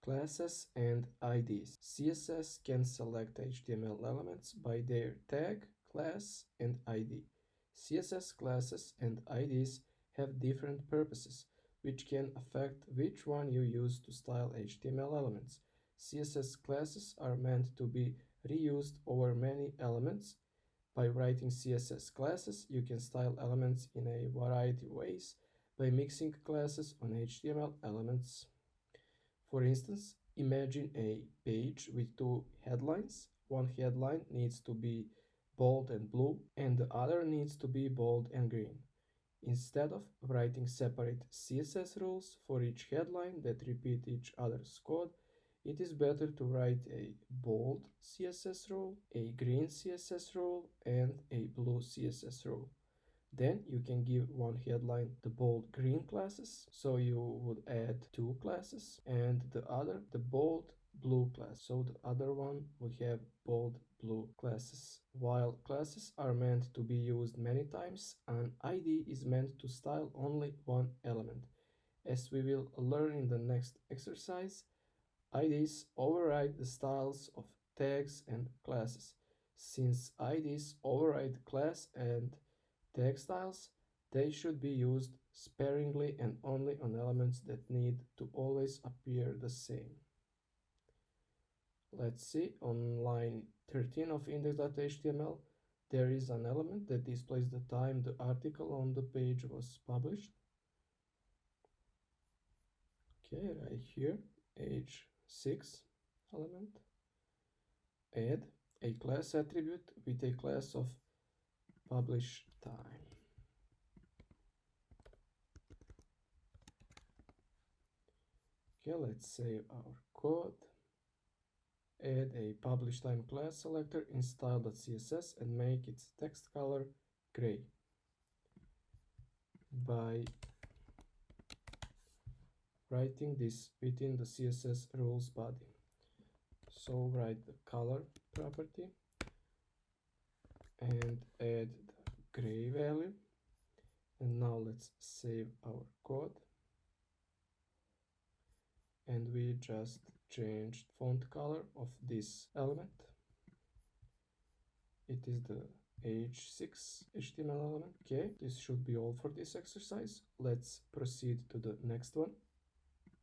Classes and IDs. CSS can select HTML elements by their tag, class, and ID. CSS classes and IDs have different purposes, which can affect which one you use to style HTML elements. CSS classes are meant to be reused over many elements. By writing CSS classes, you can style elements in a variety of ways by mixing classes on HTML elements. For instance, imagine a page with two headlines. One headline needs to be bold and blue, and the other needs to be bold and green. Instead of writing separate CSS rules for each headline that repeat each other's code, it is better to write a bold CSS rule, a green CSS rule, and a blue CSS rule. Then you can give one headline the bold green classes, so you would add two classes, and the other the bold blue class, so the other one would have bold blue classes. While classes are meant to be used many times, an ID is meant to style only one element. As we will learn in the next exercise, IDs override the styles of tags and classes. Since IDs override class and tag styles, they should be used sparingly and only on elements that need to always appear the same. Let's see, on line 13 of index.html, there is an element that displays the time the article on the page was published. Okay, right here, age 6 element. Add a class attribute with a class of publish time. Okay, let's save our code. Add a publish time class selector in style.css and make its text color gray by writing this within the CSS rules body. So write the color property and add the gray value. And now let's save our code. And we just changed font color of this element. It is the h6 HTML element. Okay, this should be all for this exercise. Let's proceed to the next one.